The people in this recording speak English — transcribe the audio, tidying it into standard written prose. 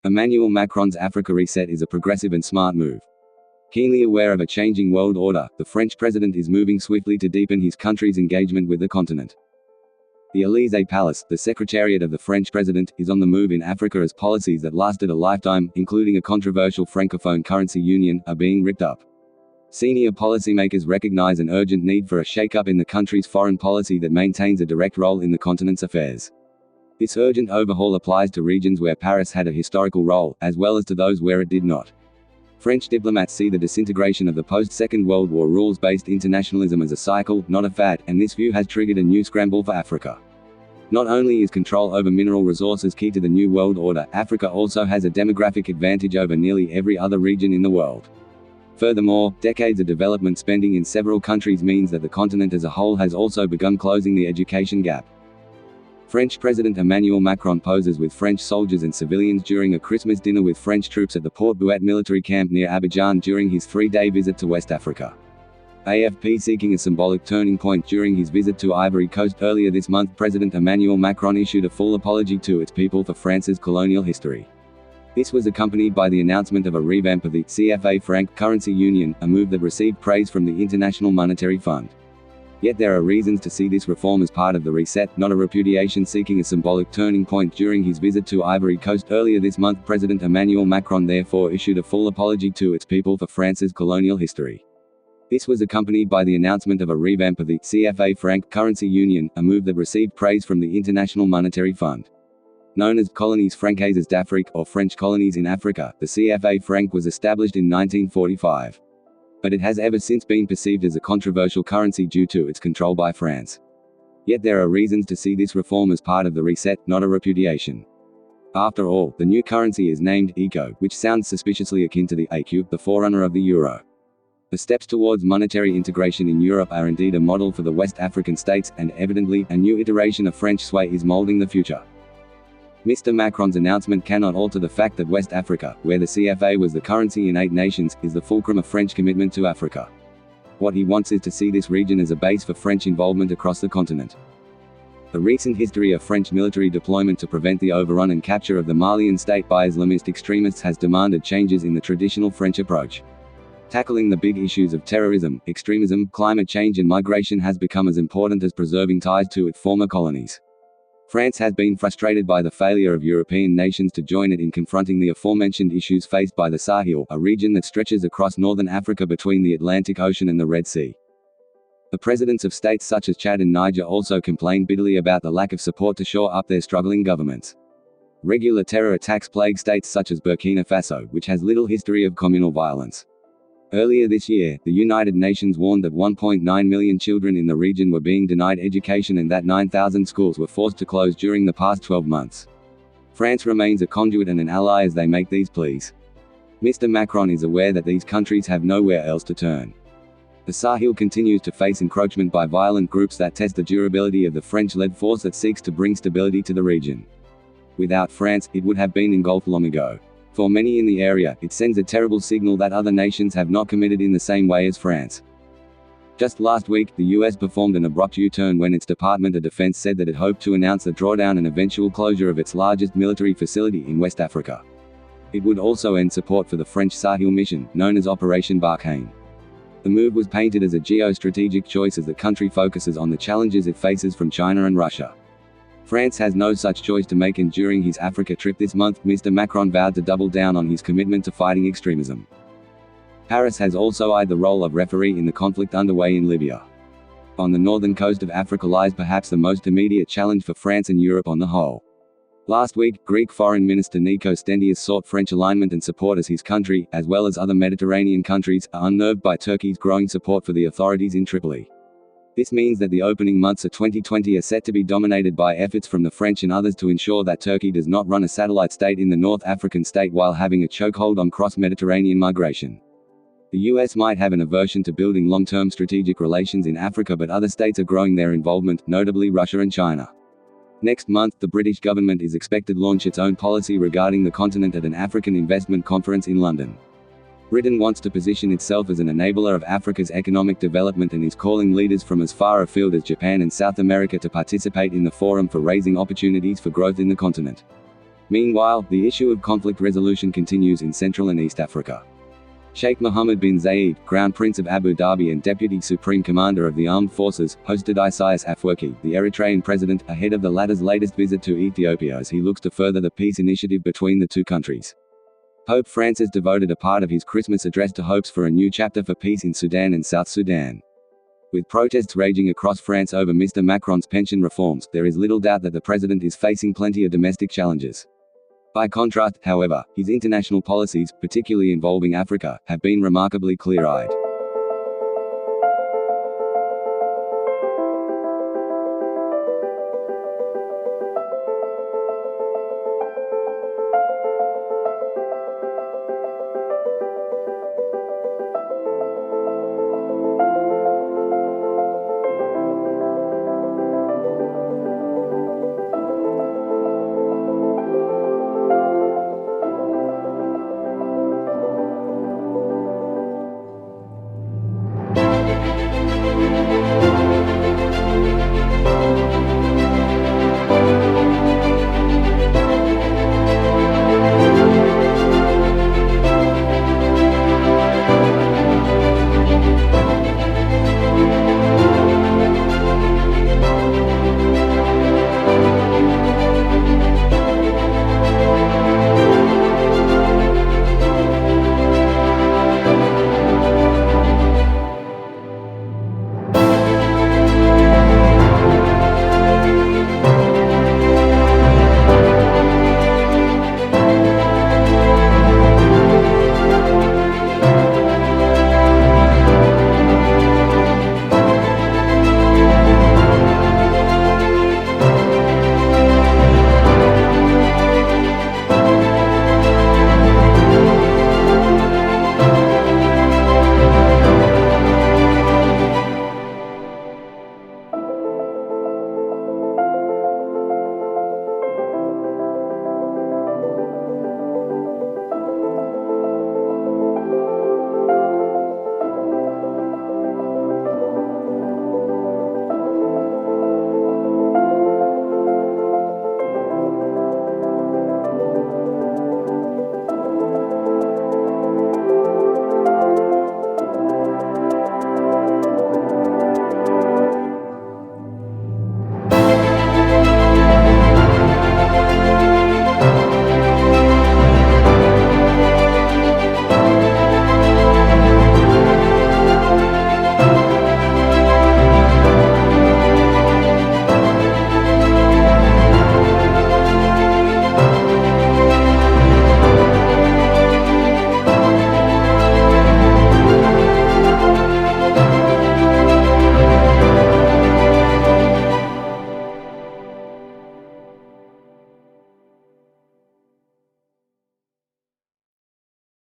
Emmanuel Macron's Africa reset is a progressive and smart move. Keenly aware of a changing world order, the French president is moving swiftly to deepen his country's engagement with the continent. The Élysée Palace, the secretariat of the French president, is on the move in Africa as policies that lasted a lifetime, including a controversial francophone currency union, are being ripped up. Senior policymakers recognize an urgent need for a shake-up in the country's foreign policy that maintains a direct role in the continent's affairs. This urgent overhaul applies to regions where Paris had a historical role, as well as to those where it did not. French diplomats see the disintegration of the post-Second World War rules-based internationalism as a cycle, not a fad, and this view has triggered a new scramble for Africa. Not only is control over mineral resources key to the new world order, Africa also has a demographic advantage over nearly every other region in the world. Furthermore, decades of development spending in several countries means that the continent as a whole has also begun closing the education gap. French President Emmanuel Macron poses with French soldiers and civilians during a Christmas dinner with French troops at the Port Bouet military camp near Abidjan during his three-day visit to West Africa. AFP seeking a symbolic turning point during his visit to Ivory Coast earlier this month, President Emmanuel Macron issued a full apology to its people for France's colonial history. This was accompanied by the announcement of a revamp of the CFA franc currency union, a move that received praise from the International Monetary Fund. Yet there are reasons to see this reform as part of the reset, not a repudiation. Seeking a symbolic turning point during his visit to Ivory Coast earlier this month, President Emmanuel Macron therefore issued a full apology to its people for France's colonial history. This was accompanied by the announcement of a revamp of the CFA franc currency union, a move that received praise from the International Monetary Fund. Known as Colonies Françaises d'Afrique, or French colonies in Africa, the CFA franc was established in 1945. But it has ever since been perceived as a controversial currency due to its control by France. Yet there are reasons to see this reform as part of the reset, not a repudiation. After all, the new currency is named ECO, which sounds suspiciously akin to the AQ, the forerunner of the euro. The steps towards monetary integration in Europe are indeed a model for the West African states, and evidently, a new iteration of French sway is molding the future. Mr. Macron's announcement cannot alter the fact that West Africa, where the CFA was the currency in 8 nations, is the fulcrum of French commitment to Africa. What he wants is to see this region as a base for French involvement across the continent. The recent history of French military deployment to prevent the overrun and capture of the Malian state by Islamist extremists has demanded changes in the traditional French approach. Tackling the big issues of terrorism, extremism, climate change and migration has become as important as preserving ties to its former colonies. France has been frustrated by the failure of European nations to join it in confronting the aforementioned issues faced by the Sahel, a region that stretches across northern Africa between the Atlantic Ocean and the Red Sea. The presidents of states such as Chad and Niger also complain bitterly about the lack of support to shore up their struggling governments. Regular terror attacks plague states such as Burkina Faso, which has little history of communal violence. Earlier this year, the United Nations warned that 1.9 million children in the region were being denied education and that 9,000 schools were forced to close during the past 12 months. France remains a conduit and an ally as they make these pleas. Mr. Macron is aware that these countries have nowhere else to turn. The Sahel continues to face encroachment by violent groups that test the durability of the French-led force that seeks to bring stability to the region. Without France, it would have been engulfed long ago. For many in the area, it sends a terrible signal that other nations have not committed in the same way as France. Just last week, the US performed an abrupt U-turn when its Department of Defense said that it hoped to announce the drawdown and eventual closure of its largest military facility in West Africa. It would also end support for the French Sahel mission, known as Operation Barkhane. The move was painted as a geostrategic choice as the country focuses on the challenges it faces from China and Russia. France has no such choice to make, and during his Africa trip this month, Mr. Macron vowed to double down on his commitment to fighting extremism. Paris has also eyed the role of referee in the conflict underway in Libya. On the northern coast of Africa lies perhaps the most immediate challenge for France and Europe on the whole. Last week, Greek Foreign Minister Nikos Stendias sought French alignment and support as his country, as well as other Mediterranean countries, are unnerved by Turkey's growing support for the authorities in Tripoli. This means that the opening months of 2020 are set to be dominated by efforts from the French and others to ensure that Turkey does not run a satellite state in the North African state while having a chokehold on cross-Mediterranean migration. The US might have an aversion to building long-term strategic relations in Africa, but other states are growing their involvement, notably Russia and China. Next month, the British government is expected to launch its own policy regarding the continent at an African investment conference in London. Britain wants to position itself as an enabler of Africa's economic development and is calling leaders from as far afield as Japan and South America to participate in the forum for raising opportunities for growth in the continent. Meanwhile, the issue of conflict resolution continues in Central and East Africa. Sheikh Mohammed bin Zayed, Crown Prince of Abu Dhabi and Deputy Supreme Commander of the Armed Forces, hosted Isaias Afwerki, the Eritrean president, ahead of the latter's latest visit to Ethiopia as he looks to further the peace initiative between the two countries. Pope Francis devoted a part of his Christmas address to hopes for a new chapter for peace in Sudan and South Sudan. With protests raging across France over Mr. Macron's pension reforms, there is little doubt that the president is facing plenty of domestic challenges. By contrast, however, his international policies, particularly involving Africa, have been remarkably clear-eyed.